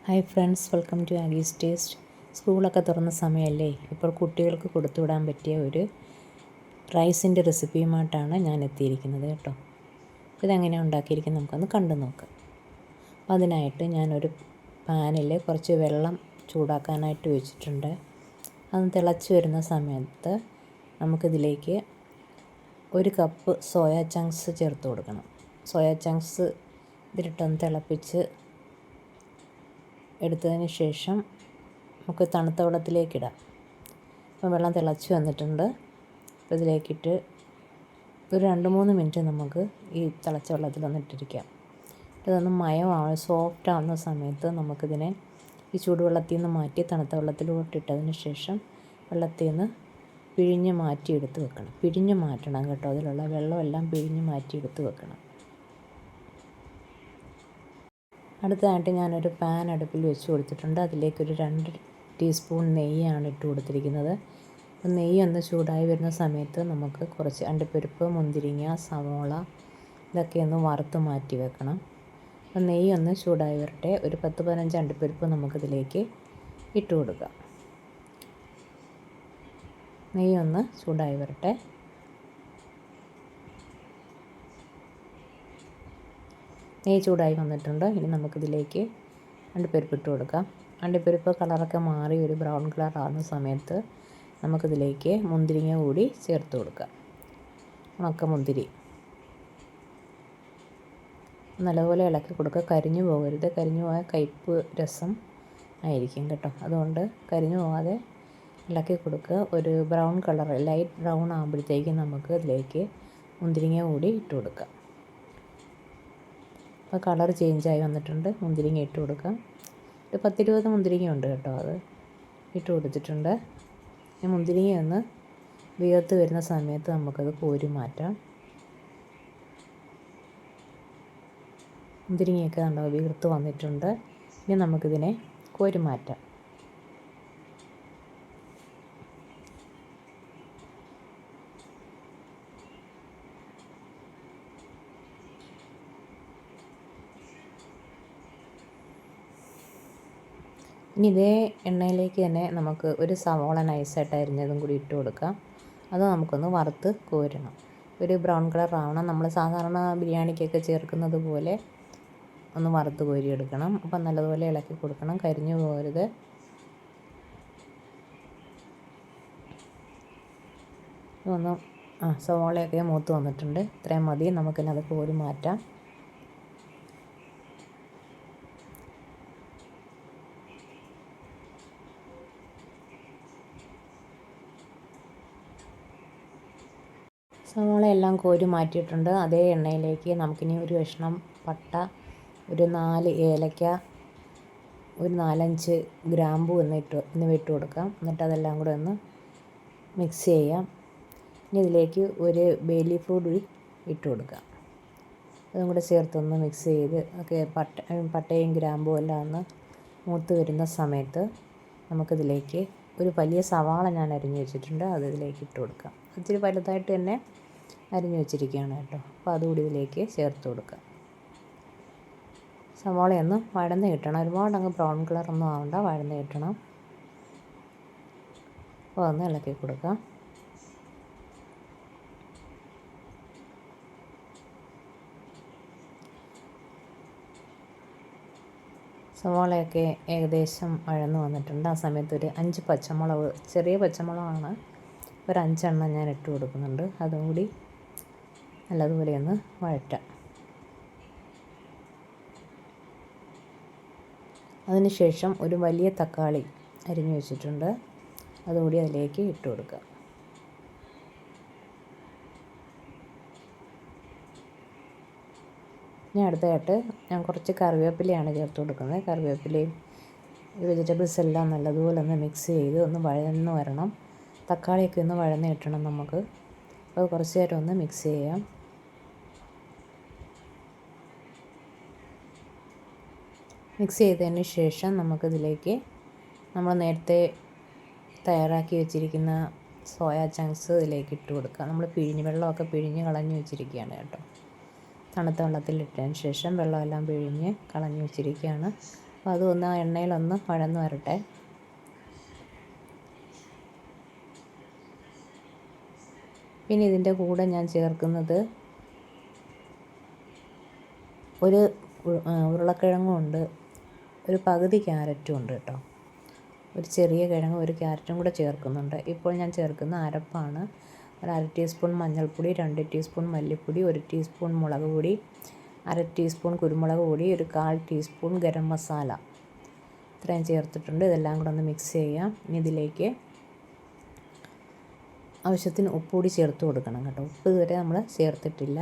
Hi friends, welcome to Aagi's taste. സ്കൂളൊക്കെ തുറന്ന സമയമല്ലേ? ഇപ്പോൾ കുട്ടികൾക്ക് കൊടുത്തുവിടാൻ പറ്റിയ ഒരു റൈസിൻ്റെ റെസിപ്പിയുമായിട്ടാണ് ഞാൻ എത്തിയിരിക്കുന്നത് കേട്ടോ. ഇതെങ്ങനെയാണ് ഉണ്ടാക്കിയിരിക്കുന്നത് നമുക്കൊന്ന് കണ്ടു നോക്കാം. അപ്പോൾ അതിനായിട്ട് ഞാനൊരു പാനിൽ കുറച്ച് വെള്ളം ചൂടാക്കാനായിട്ട് വെച്ചിട്ടുണ്ട്. അത് തിളച്ച് വരുന്ന സമയത്ത് നമുക്കിതിലേക്ക് 1 കപ്പ് സോയാ ചങ്ക്സ് ചേർത്ത് കൊടുക്കണം. സോയാ ചങ്ക്സ് ഇതിലിട്ടൊന്ന് തിളപ്പിച്ച് എടുത്തതിന് ശേഷം നമുക്ക് തണുത്ത വെള്ളത്തിലേക്കിടാം. അപ്പോൾ വെള്ളം തിളച്ച് വന്നിട്ടുണ്ട്. അപ്പോൾ ഇതിലേക്കിട്ട് ഒരു 2-3 മിനിറ്റ് നമുക്ക് ഈ തിളച്ച വെള്ളത്തിലൊന്ന് ഇട്ടിരിക്കാം. ഇതൊന്ന് മയമാവും, സോഫ്റ്റ് ആവുന്ന സമയത്ത് നമുക്കിതിനെ ഈ ചൂടുവെള്ളത്തിൽ നിന്ന് മാറ്റി തണുത്ത വെള്ളത്തിലോട്ട് ഇട്ടതിന് ശേഷം വെള്ളത്തിൽ നിന്ന് പിഴിഞ്ഞ് മാറ്റിയെടുത്ത് വെക്കണം. പിഴിഞ്ഞ് മാറ്റണം കേട്ടോ, അതിലുള്ള വെള്ളമെല്ലാം പിഴിഞ്ഞ് മാറ്റിയെടുത്ത് വെക്കണം. അടുത്തതായിട്ട് ഞാനൊരു പാൻ അടുപ്പിൽ വെച്ച് കൊടുത്തിട്ടുണ്ട്. അതിലേക്കൊരു 2 ടീസ്പൂൺ നെയ്യാണ് ഇട്ട് കൊടുത്തിരിക്കുന്നത്. അപ്പോൾ നെയ്യ് ഒന്ന് ചൂടായി വരുന്ന സമയത്ത് നമുക്ക് കുറച്ച് അണ്ടിപ്പരിപ്പ്, മുന്തിരിങ്ങ, സവോള ഇതൊക്കെ ഒന്ന് വറുത്ത് മാറ്റി വെക്കണം. അപ്പോൾ നെയ്യ് ഒന്ന് ചൂടായി വരട്ടെ. ഒരു 10-15 അണ്ടിപ്പരിപ്പ് നമുക്കിതിലേക്ക് ഇട്ട് കൊടുക്കാം. നെയ്യ് ഒന്ന് ചൂടായി വരട്ടെ. നെയ്യ് ചൂടായി വന്നിട്ടുണ്ട്. ഇനി നമുക്കിതിലേക്ക് അണ്ടിപ്പരിപ്പ് ഇട്ട് കൊടുക്കാം. അണ്ടിപ്പരിപ്പ് കളറൊക്കെ മാറി ഒരു ബ്രൗൺ കളർ ആകുന്ന സമയത്ത് നമുക്കിതിലേക്ക് മുന്തിരിങ്ങ കൂടി ചേർത്ത് കൊടുക്കാം. ഉണക്കമുന്തിരി നല്ലപോലെ ഇളക്കി കൊടുക്കുക. കരിഞ്ഞു പോകരുത്. കരിഞ്ഞു പോയാൽ കയ്പ്പ് രസം ആയിരിക്കും കേട്ടോ. അതുകൊണ്ട് കരിഞ്ഞു പോകാതെ ഇളക്കി കൊടുക്കുക. ഒരു ബ്രൗൺ കളർ, ലൈറ്റ് ബ്രൗൺ ആകുമ്പോഴത്തേക്കും നമുക്ക് ഇതിലേക്ക് മുന്തിരിങ്ങ കൂടി ഇട്ട് കൊടുക്കാം. അപ്പോൾ കളർ ചേഞ്ചായി വന്നിട്ടുണ്ട്. മുന്തിരിങ്ങ ഇട്ട് കൊടുക്കാം. ഒരു 10-20 മുന്തിരിങ്ങ ഉണ്ട് കേട്ടോ, അത് ഇട്ട് കൊടുത്തിട്ടുണ്ട്. ഈ മുന്തിരിങ്ങ ഒന്ന് വീർത്ത് വരുന്ന സമയത്ത് നമുക്കത് കോരി മാറ്റാം. മുന്തിരിങ്ങയൊക്കെ കണ്ടോ വീർത്ത് വന്നിട്ടുണ്ട്. ഇനി നമുക്കിതിനെ കോരി മാറ്റാം. ഇനി ഇതേ എണ്ണയിലേക്ക് തന്നെ നമുക്ക് ഒരു സവോള നൈസായിട്ട് അരിഞ്ഞതും കൂടി ഇട്ട് കൊടുക്കാം. അത് നമുക്കൊന്ന് വറുത്ത് കോരണം. ഒരു ബ്രൗൺ കളർ ആവണം. നമ്മൾ സാധാരണ ബിരിയാണിക്കൊക്കെ ചേർക്കുന്നത് പോലെ ഒന്ന് വറുത്ത് കോരിയെടുക്കണം. അപ്പം നല്ലതുപോലെ ഇളക്കി കൊടുക്കണം, കരിഞ്ഞു പോകരുത്. ഒന്ന് സവോളയൊക്കെ മൂത്ത് വന്നിട്ടുണ്ട്. ഇത്രയും മതി. നമുക്കിന്നത് കോരി മാറ്റാം. സവാള എല്ലാം കോരി മാറ്റിയിട്ടുണ്ട്. അതേ എണ്ണയിലേക്ക് നമുക്കിനി ഒരു കഷ്ണം പട്ട, ഒരു 4 ഏലക്ക, ഒരു 4-5 ഗ്രാമ്പൂ എന്നിവ ഇട്ട് കൊടുക്കാം. എന്നിട്ട് അതെല്ലാം കൂടെ ഒന്ന് മിക്സ് ചെയ്യാം. ഇനി ഇതിലേക്ക് ഒരു ബേ ലീഫ് കൂടി ഇട്ട് കൊടുക്കാം. അതും കൂടെ ചേർത്തൊന്ന് മിക്സ് ചെയ്ത് ഒക്കെ പട്ടയും ഗ്രാമ്പും എല്ലാം ഒന്ന് മൂത്ത് വരുന്ന സമയത്ത് നമുക്കിതിലേക്ക് ഒരു വലിയ സവാള ഞാൻ അരിഞ്ഞ് വെച്ചിട്ടുണ്ട്, അത് ഇതിലേക്ക് ഇട്ട് കൊടുക്കാം. ഇച്ചിരി വലുതായിട്ട് തന്നെ അരിഞ്ഞ് വെച്ചിരിക്കുകയാണ് കേട്ടോ. അപ്പോൾ അതുകൂടി ഇതിലേക്ക് ചേർത്ത് കൊടുക്കാം. സവാളയൊന്ന് വഴന്ന് കിട്ടണം. ഒരുപാട് അങ്ങ് ബ്രൗൺ കളറൊന്നും ആവണ്ട, വഴന്ന് കിട്ടണം. അപ്പോൾ ഒന്ന് ഇളക്കി കൊടുക്കാം. സവാളയൊക്കെ ഏകദേശം വഴന്ന് വന്നിട്ടുണ്ട്. ആ സമയത്ത് ഒരു 5 പച്ചമുളക്, ചെറിയ പച്ചമുളകാണ്, ഒരു 5 എണ്ണം ഞാൻ ഇട്ട് കൊടുക്കുന്നുണ്ട്. അതും കൂടി നല്ലതുപോലെ ഒന്ന് വഴറ്റാം. അതിനുശേഷം ഒരു വലിയ തക്കാളി അരിഞ്ഞു വെച്ചിട്ടുണ്ട്, അതുകൂടി അതിലേക്ക് ഇട്ട് കൊടുക്കാം. ഇനി അടുത്തതായിട്ട് ഞാൻ കുറച്ച് കറിവേപ്പിലയാണ് ചേർത്ത് കൊടുക്കുന്നത്. കറിവേപ്പിലയും വെജിറ്റബിൾസ് എല്ലാം നല്ലതുപോലെ ഒന്ന് മിക്സ് ചെയ്ത് ഒന്ന് വഴന്ന് വരണം. തക്കാളിയൊക്കെ ഒന്ന് വഴന്ന് കിട്ടണം നമുക്ക്. അപ്പോൾ കുറച്ച് നേരം ഒന്ന് മിക്സ് ചെയ്യാം. മിക്സ് ചെയ്തതിന് ശേഷം നമുക്കിതിലേക്ക് നമ്മൾ നേരത്തെ തയ്യാറാക്കി വെച്ചിരിക്കുന്ന സോയാ ചങ്ക്സ് ഇതിലേക്ക് ഇട്ട് കൊടുക്കുക. നമ്മൾ വെള്ളമൊക്കെ പിഴിഞ്ഞ് കളഞ്ഞ് വെച്ചിരിക്കുകയാണ് കേട്ടോ. തണുത്ത വെള്ളത്തിൽ ഇട്ടതിന് ശേഷം വെള്ളമെല്ലാം പിഴിഞ്ഞ് കളഞ്ഞ് വെച്ചിരിക്കുകയാണ്. അപ്പോൾ അതൊന്ന് ആ എണ്ണയിലൊന്ന് വഴന്ന് വരട്ടെ. പിന്നെ ഇതിൻ്റെ കൂടെ ഞാൻ ചേർക്കുന്നത് ഒരു ഉരുളക്കിഴങ്ങും ഉണ്ട്, ഒരു പകുതി ക്യാരറ്റും ഉണ്ട് കേട്ടോ. ഒരു ചെറിയ കിഴങ്ങും ഒരു ക്യാരറ്റും കൂടെ ചേർക്കുന്നുണ്ട്. ഇപ്പോൾ ഞാൻ ചേർക്കുന്ന അരപ്പാണ്. ഒരു 1/2 ടീസ്പൂൺ മഞ്ഞൾപ്പൊടി, 2 ടീസ്പൂൺ മല്ലിപ്പൊടി, 1 ടീസ്പൂൺ മുളക് പൊടി, 1/2 ടീസ്പൂൺ കുരുമുളക് പൊടി, ഒരു 1/4 ടീസ്പൂൺ ഗരം മസാല, ഇത്രയും ചേർത്തിട്ടുണ്ട്. ഇതെല്ലാം കൂടെ ഒന്ന് മിക്സ് ചെയ്യാം. ഇനി ഇതിലേക്ക് ആവശ്യത്തിന് ഉപ്പ് കൂടി ചേർത്ത് കൊടുക്കണം കേട്ടോ. ഉപ്പ് ഇതുവരെ നമ്മൾ ചേർത്തിട്ടില്ല.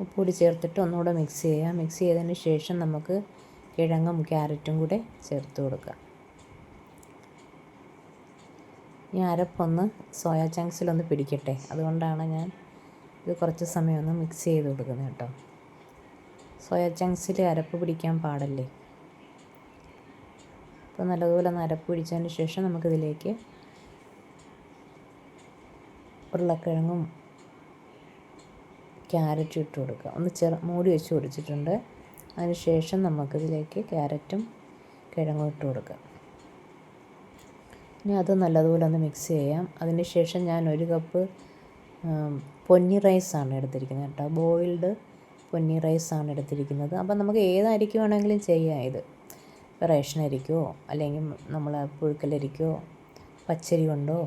ഉപ്പ് കൂടി ചേർത്തിട്ട് ഒന്നുകൂടെ മിക്സ് ചെയ്യാം. മിക്സ് ചെയ്തതിന് ശേഷം നമുക്ക് കിഴങ്ങും ക്യാരറ്റും കൂടെ ചേർത്ത് കൊടുക്കാം. ഈ അരപ്പൊന്ന് സോയാ ചങ്ക്സിലൊന്ന് പിടിക്കട്ടെ, അതുകൊണ്ടാണ് ഞാൻ ഇത് കുറച്ച് സമയം ഒന്ന് മിക്സ് ചെയ്ത് കൊടുക്കുന്നത് കേട്ടോ. സോയാ ചങ്ക്സിൽ അരപ്പ് പിടിക്കാൻ പാടല്ലേ. അപ്പോൾ നല്ലതുപോലെ ഒന്ന് അരപ്പ് പിടിച്ചതിന് ശേഷം നമുക്കിതിലേക്ക് ഉരുളക്കിഴങ്ങും ക്യാരറ്റും ഇട്ട് കൊടുക്കുക. ഒന്ന് മൂടി വെച്ച് കൊടുത്തിട്ടുണ്ട്. അതിന് ശേഷം നമുക്കിതിലേക്ക് ക്യാരറ്റും കിഴങ്ങും ഇട്ട് കൊടുക്കാം. ഇനി അത് നല്ലതുപോലെ ഒന്ന് മിക്സ് ചെയ്യാം. അതിന് ശേഷം ഞാൻ 1 കപ്പ് പൊന്നി റൈസാണ് എടുത്തിരിക്കുന്നത് കേട്ടോ. ബോയിൽഡ് പൊന്നി റൈസാണ് എടുത്തിരിക്കുന്നത്. അപ്പം നമുക്ക് ഏത് അരിക്ക് വേണമെങ്കിലും ചെയ്യാം. ഇത് റേഷൻ അരിക്കോ അല്ലെങ്കിൽ നമ്മൾ പുഴുക്കലരിക്കോ പച്ചരി കൊണ്ടോ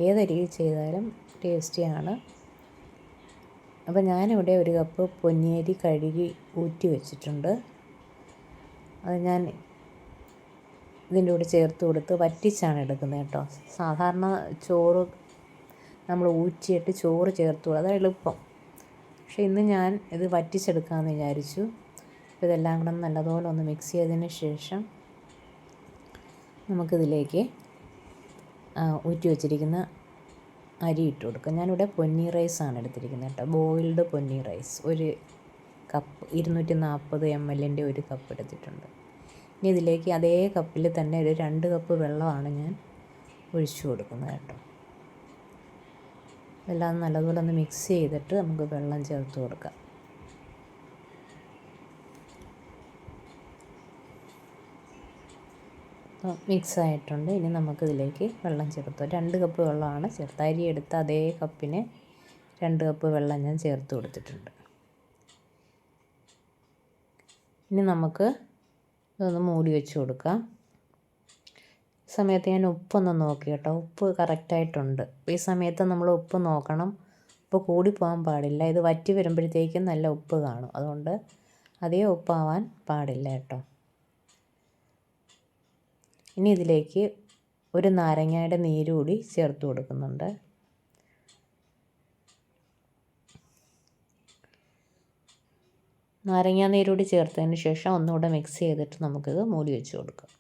ഏതരി ചെയ്താലും ടേസ്റ്റിയാണ്. അപ്പോൾ ഞാനിവിടെ 1 കപ്പ് പൊന്നിയരി കഴുകി ഊറ്റി വെച്ചിട്ടുണ്ട്. അത് ഞാൻ ഇതിൻ്റെ കൂടെ ചേർത്ത് കൊടുത്ത് വറ്റിച്ചാണ് എടുക്കുന്നത് കേട്ടോ. സാധാരണ ചോറ് നമ്മൾ ഊറ്റിയിട്ട് ചോറ് ചേർത്ത് കൊടുക്കുക, അതാണ് എളുപ്പം. പക്ഷേ ഇന്ന് ഞാൻ ഇത് വറ്റിച്ചെടുക്കാമെന്ന് വിചാരിച്ചു. അപ്പോൾ ഇതെല്ലാം കൂടെ നല്ലതുപോലെ ഒന്ന് മിക്സ് ചെയ്തതിന് ശേഷം നമുക്കിതിലേക്ക് ഊറ്റി വെച്ചിരിക്കുന്ന അരി ഇട്ട് കൊടുക്കുക. ഞാനിവിടെ പൊന്നി റൈസാണ് എടുത്തിരിക്കുന്നത് കേട്ടോ. ബോയിൽഡ് പൊന്നി റൈസ് 1 കപ്പ് 240 ml 1 കപ്പ് എടുത്തിട്ടുണ്ട്. ഇനി ഇതിലേക്ക് അതേ കപ്പിൽ തന്നെ ഒരു 2 കപ്പ് വെള്ളമാണ് ഞാൻ ഒഴിച്ചു കൊടുക്കുന്നത് കേട്ടോ. എല്ലാം നല്ലതുപോലെ ഒന്ന് മിക്സ് ചെയ്തിട്ട് നമുക്ക് വെള്ളം ചേർത്ത് കൊടുക്കാം. മിക്സ് ആയിട്ടുണ്ട്. ഇനി നമുക്കിതിലേക്ക് വെള്ളം ചേർത്ത് 2 കപ്പ് വെള്ളമാണ് ചേർത്ത്. അരി എടുത്ത അതേ കപ്പിന് 2 കപ്പ് വെള്ളം ഞാൻ ചേർത്ത് കൊടുത്തിട്ടുണ്ട്. ഇനി നമുക്ക് ഇതൊന്ന് മൂടി വെച്ച് കൊടുക്കാം. ഈ സമയത്ത് ഞാൻ ഉപ്പൊന്ന് നോക്കി കേട്ടോ. ഉപ്പ് കറക്റ്റായിട്ടുണ്ട്. ഈ സമയത്ത് നമ്മൾ ഉപ്പ് നോക്കണം. ഉപ്പ് കൂടി പോകാൻ പാടില്ല. ഇത് വറ്റി വരുമ്പോഴത്തേക്കും നല്ല ഉപ്പ് കാണും. അതുകൊണ്ട് അധികം ഉപ്പാവാൻ പാടില്ല കേട്ടോ. ഇനി ഇതിലേക്ക് ഒരു നാരങ്ങയുടെ നീര് കൂടി ചേർത്ത് കൊടുക്കുന്നുണ്ട്. നാരങ്ങാ നീര് കൂടി ചേർത്തതിന് ശേഷം ഒന്നുകൂടെ മിക്സ് ചെയ്തിട്ട് നമുക്കിത് മൂടി വെച്ച് കൊടുക്കാം.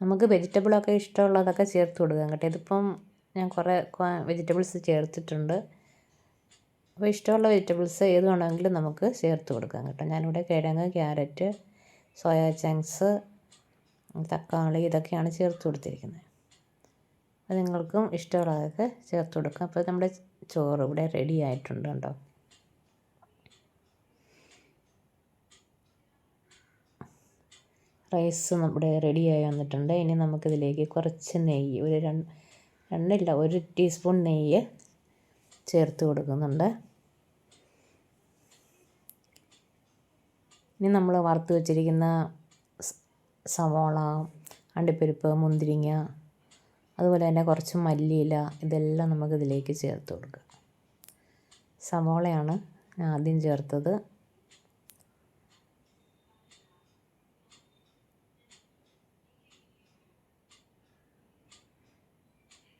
നമുക്ക് വെജിറ്റബിളൊക്കെ ഇഷ്ടമുള്ളതൊക്കെ ചേർത്ത് കൊടുക്കാം കേട്ടോ. ഇതിപ്പം ഞാൻ കുറേ വെജിറ്റബിൾസ് ചേർത്തിട്ടുണ്ട്. അപ്പോൾ ഇഷ്ടമുള്ള വെജിറ്റബിൾസ് ഏത് വേണമെങ്കിലും നമുക്ക് ചേർത്ത് കൊടുക്കാം കേട്ടോ. ഞാനിവിടെ കിഴങ്ങ്, ക്യാരറ്റ്, സോയാ ചങ്ക്സ്, തക്കാളി ഇതൊക്കെയാണ് ചേർത്ത് കൊടുത്തിരിക്കുന്നത്. അത് നിങ്ങൾക്കും ഇഷ്ടമുള്ളതൊക്കെ ചേർത്ത് കൊടുക്കാം. അപ്പോൾ നമ്മുടെ ചോറ് ഇവിടെ റെഡി ആയിട്ടുണ്ട് കേട്ടോ. റൈസ് നമ്മുടെ റെഡിയായി വന്നിട്ടുണ്ട്. ഇനി നമുക്കിതിലേക്ക് കുറച്ച് നെയ്യ്, ഒരു 1 ടീസ്പൂൺ നെയ്യ് ചേർത്ത് കൊടുക്കുന്നുണ്ട്. ഇനി നമ്മൾ വറുത്ത് വെച്ചിരിക്കുന്ന സവാള, അണ്ടിപ്പരിപ്പ്, മുന്തിരിങ്ങ, അതുപോലെ തന്നെ കുറച്ച് മല്ലിയില, ഇതെല്ലാം നമുക്കിതിലേക്ക് ചേർത്ത് കൊടുക്കാം. സവാളയാണ് ഞാൻ ആദ്യം ചേർത്തത്.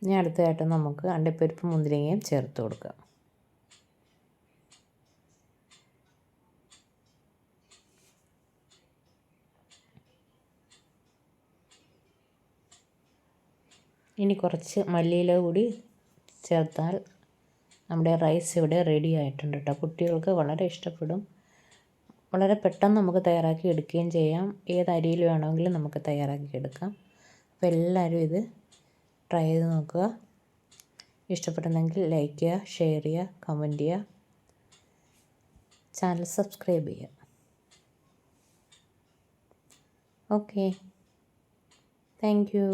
ഇനി അടുത്തതായിട്ട് നമുക്ക് അണ്ടിപ്പരിപ്പ്, മുന്തിരിങ്ങയും ചേർത്ത് കൊടുക്കാം. ഇനി കുറച്ച് മല്ലിയില കൂടി ചേർത്താൽ നമ്മുടെ റൈസ് ഇവിടെ റെഡി ആയിട്ടുണ്ട് കേട്ടോ. കുട്ടികൾക്ക് വളരെ ഇഷ്ടപ്പെടും. വളരെ പെട്ടെന്ന് നമുക്ക് തയ്യാറാക്കി എടുക്കുകയും ചെയ്യാം. ഏത് അരിയിൽ വേണമെങ്കിലും നമുക്ക് തയ്യാറാക്കി എടുക്കാം. അപ്പോൾ എല്ലാവരും ഇത് ട്രൈ ചെയ്ത് നോക്കുക. ഇഷ്ടപ്പെടുന്നെങ്കിൽ ലൈക്ക് ചെയ്യുക, ഷെയർ ചെയ്യുക, കമൻറ്റ് ചെയ്യുക, ചാനൽ സബ്സ്ക്രൈബ് ചെയ്യുക. Okay, thank you.